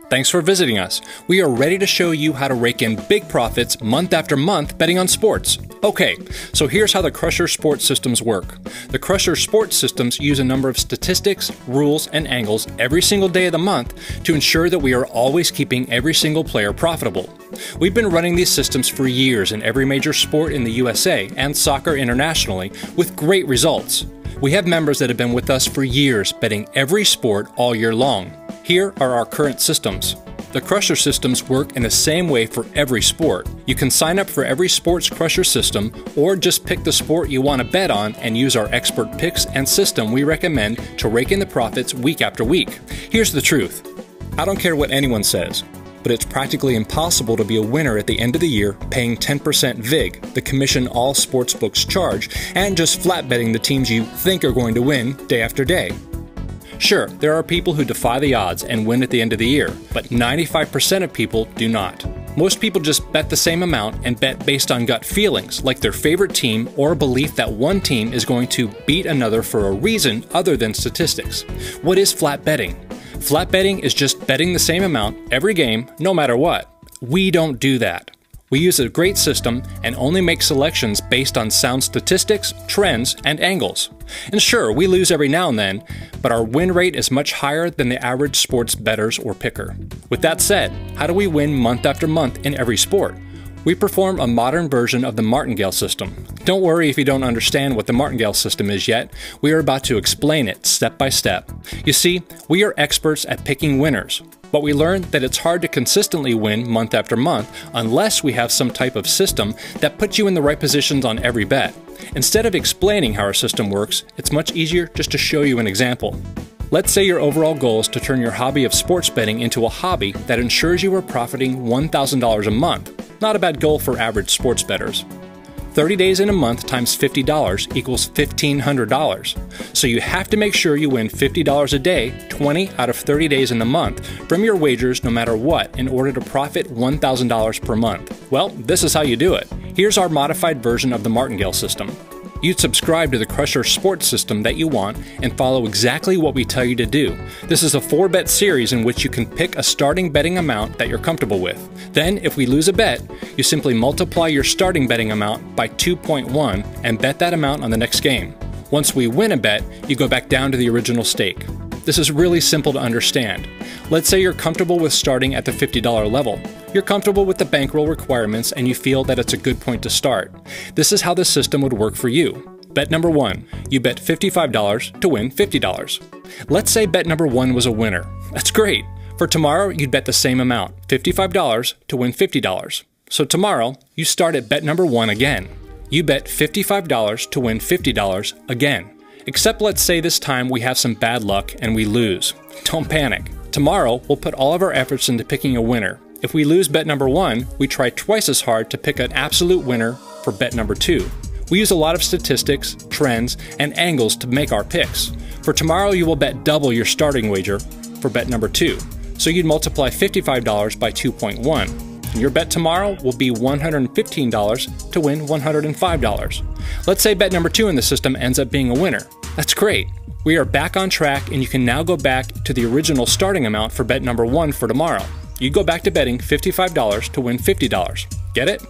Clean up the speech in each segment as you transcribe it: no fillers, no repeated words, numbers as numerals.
Thanks for visiting us. We are ready to show you how to rake in big profits month after month betting on sports. Okay, so here's how the Crusher sports systems work. The Crusher sports systems use a number of statistics, rules, and angles every single day of the month to ensure that we are always keeping every single player profitable. We've been running these systems for years in every major sport in the USA and soccer internationally with great results. We have members that have been with us for years betting every sport all year long. Here are our current systems. The Crusher systems work in the same way for every sport. You can sign up for every sports Crusher system or just pick the sport you want to bet on and use our expert picks and system we recommend to rake in the profits week after week. Here's the truth. I don't care what anyone says, but it's practically impossible to be a winner at the end of the year paying 10% VIG, the commission all sportsbooks charge, and just flat betting the teams you think are going to win day after day. Sure, there are people who defy the odds and win at the end of the year, but 95% of people do not. Most people just bet the same amount and bet based on gut feelings, like their favorite team or a belief that one team is going to beat another for a reason other than statistics. What is flat betting? Flat betting is just betting the same amount every game, no matter what. We don't do that. We use a great system and only make selections based on sound statistics, trends, and angles. And sure, we lose every now and then, but our win rate is much higher than the average sports bettors or picker. With that said, how do we win month after month in every sport? We perform a modern version of the martingale system. Don't worry if you don't understand what the martingale system is yet. We are about to explain it step by step. You see, we are experts at picking winners, but we learned that it's hard to consistently win month after month unless we have some type of system that puts you in the right positions on every bet. Instead of explaining how our system works, it's much easier just to show you an example. Let's say your overall goal is to turn your hobby of sports betting into a hobby that ensures you are profiting $1,000 a month. Not a bad goal for average sports bettors. 30 days in a month times $50 equals $1,500. So you have to make sure you win $50 a day, 20 out of 30 days in the month, from your wagers no matter what in order to profit $1,000 per month. Well, this is how you do it. Here's our modified version of the martingale system. You'd subscribe to the Crusher sports system that you want and follow exactly what we tell you to do. This is a 4-bet series in which you can pick a starting betting amount that you're comfortable with. Then, if we lose a bet, you simply multiply your starting betting amount by 2.1 and bet that amount on the next game. Once we win a bet, you go back down to the original stake. This is really simple to understand. Let's say you're comfortable with starting at the $50 level. You're comfortable with the bankroll requirements and you feel that it's a good point to start. This is how the system would work for you. Bet number 1. You bet $55 to win $50. Let's say bet number 1 was a winner. That's great. For tomorrow, you'd bet the same amount, $55 to win $50. So tomorrow, you start at bet number 1 again. You bet $55 to win $50 again. Except let's say this time we have some bad luck and we lose. Don't panic. Tomorrow, we'll put all of our efforts into picking a winner. If we lose bet number 1, we try twice as hard to pick an absolute winner for bet number 2. We use a lot of statistics, trends, and angles to make our picks. For tomorrow, you will bet double your starting wager for bet number 2. So you'd multiply $55 by 2.1. And your bet tomorrow will be $115 to win $105. Let's say bet number 2 in the system ends up being a winner. That's great. We are back on track and you can now go back to the original starting amount for bet number 1 for tomorrow. You go back to betting $55 to win $50. Get it?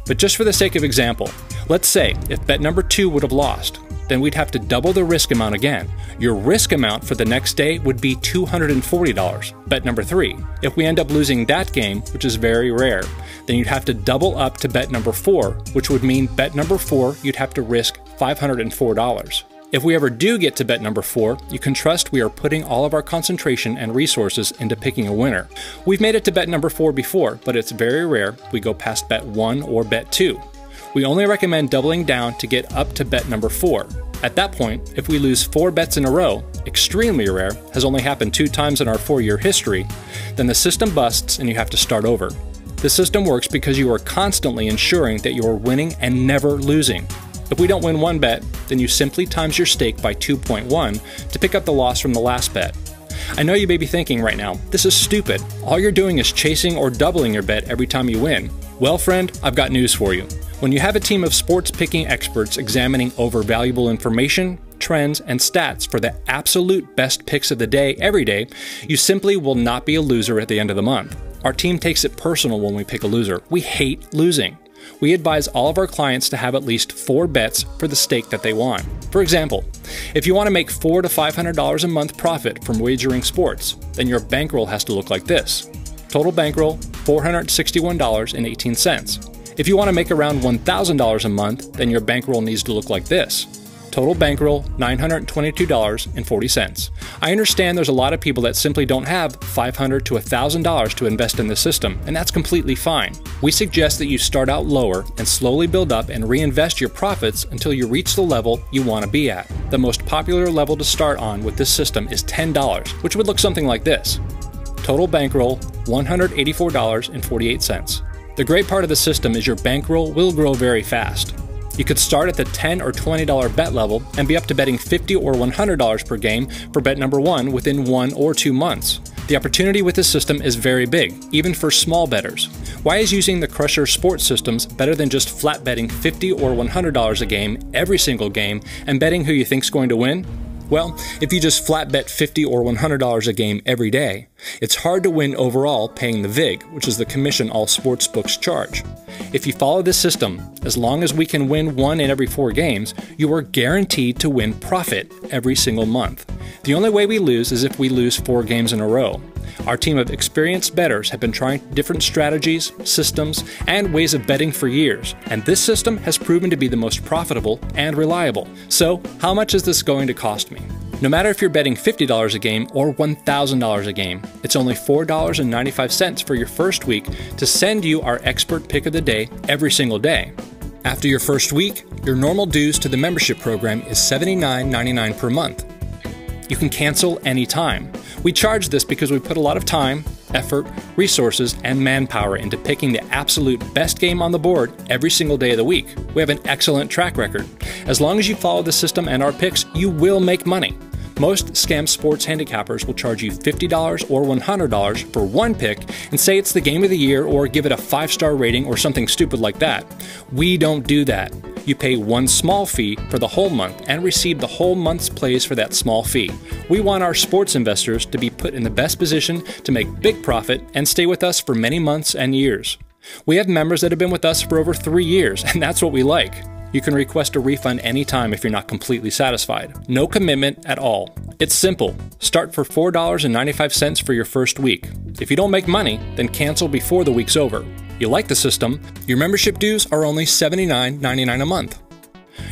But just for the sake of example, let's say if bet number 2 would have lost, then we'd have to double the risk amount again. Your risk amount for the next day would be $240, bet number 3. If we end up losing that game, which is very rare, then you'd have to double up to bet number 4, which would mean bet number 4 you'd have to risk $504. If we ever do get to bet number 4, you can trust we are putting all of our concentration and resources into picking a winner. We've made it to bet number 4 before, but it's very rare we go past bet 1 or bet 2. We only recommend doubling down to get up to bet number 4. At that point, if we lose 4 bets in a row, extremely rare, has only happened 2 times in our 4-year history, then the system busts and you have to start over. The system works because you are constantly ensuring that you are winning and never losing. If we don't win 1 bet, then you simply times your stake by 2.1 to pick up the loss from the last bet. I know you may be thinking right now, this is stupid. All you're doing is chasing or doubling your bet every time you win. Well, friend, I've got news for you. When you have a team of sports picking experts examining over valuable information, trends, and stats for the absolute best picks of the day every day, you simply will not be a loser at the end of the month. Our team takes it personal when we pick a loser. We hate losing. We advise all of our clients to have at least 4 bets for the stake that they want. For example, if you want to make $400 to $500 a month profit from wagering sports, then your bankroll has to look like this. Total bankroll, $461.18. If you want to make around $1,000 a month, then your bankroll needs to look like this. Total bankroll, $922.40. I understand there's a lot of people that simply don't have $500 to $1,000 to invest in the system, and that's completely fine. We suggest that you start out lower and slowly build up and reinvest your profits until you reach the level you want to be at. The most popular level to start on with this system is $10, which would look something like this. Total bankroll, $184.48. The great part of the system is your bankroll will grow very fast. You could start at the $10 or $20 bet level and be up to betting $50 or $100 per game for bet number 1 within 1 or 2 months. The opportunity with this system is very big, even for small bettors. Why is using the Crusher sports systems better than just flat betting $50 or $100 a game every single game and betting who you think's going to win? Well, if you just flat bet $50 or $100 a game every day, it's hard to win overall paying the VIG, which is the commission all sportsbooks charge. If you follow this system, as long as we can win 1 in every 4 games, you are guaranteed to win profit every single month. The only way we lose is if we lose 4 games in a row. Our team of experienced bettors have been trying different strategies, systems, and ways of betting for years, and this system has proven to be the most profitable and reliable. So, how much is this going to cost me? No matter if you're betting $50 a game or $1,000 a game, it's only $4.95 for your first week to send you our expert pick of the day every single day. After your first week, your normal dues to the membership program is $79.99 per month. You can cancel anytime. We charge this because we put a lot of time, effort, resources, and manpower into picking the absolute best game on the board every single day of the week. We have an excellent track record. As long as you follow the system and our picks, you will make money. Most scam sports handicappers will charge you $50 or $100 for one pick and say it's the game of the year or give it a 5-star rating or something stupid like that. We don't do that. You pay one small fee for the whole month and receive the whole month's plays for that small fee. We want our sports investors to be put in the best position to make big profit and stay with us for many months and years. We have members that have been with us for over 3 years, and that's what we like. You can request a refund anytime if you're not completely satisfied. No commitment at all. It's simple. Start for $4.95 for your first week. If you don't make money, then cancel before the week's over. You like the system, your membership dues are only $79.99 a month.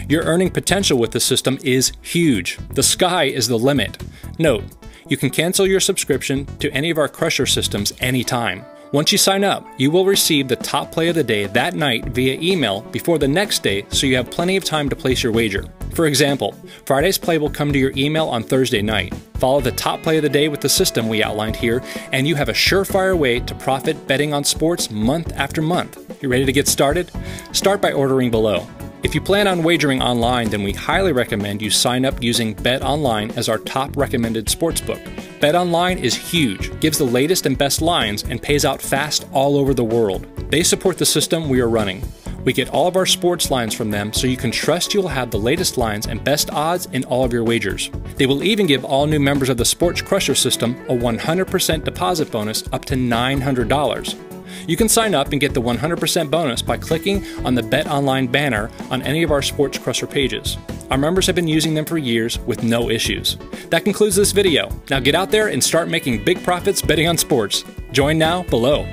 Your earning potential with the system is huge. The sky is the limit. Note, you can cancel your subscription to any of our Crusher systems anytime. Once you sign up, you will receive the top play of the day that night via email before the next day, so you have plenty of time to place your wager. For example, Friday's play will come to your email on Thursday night. Follow the top play of the day with the system we outlined here, and you have a surefire way to profit betting on sports month after month. You ready to get started? Start by ordering below. If you plan on wagering online, then we highly recommend you sign up using BetOnline as our top recommended sportsbook. BetOnline is huge, gives the latest and best lines, and pays out fast all over the world. They support the system we are running. We get all of our sports lines from them, so you can trust you'll have the latest lines and best odds in all of your wagers. They will even give all new members of the Sports Crusher system a 100% deposit bonus up to $900. You can sign up and get the 100% bonus by clicking on the BetOnline banner on any of our Sports Crusher pages. Our members have been using them for years with no issues. That concludes this video. Now get out there and start making big profits betting on sports. Join now below.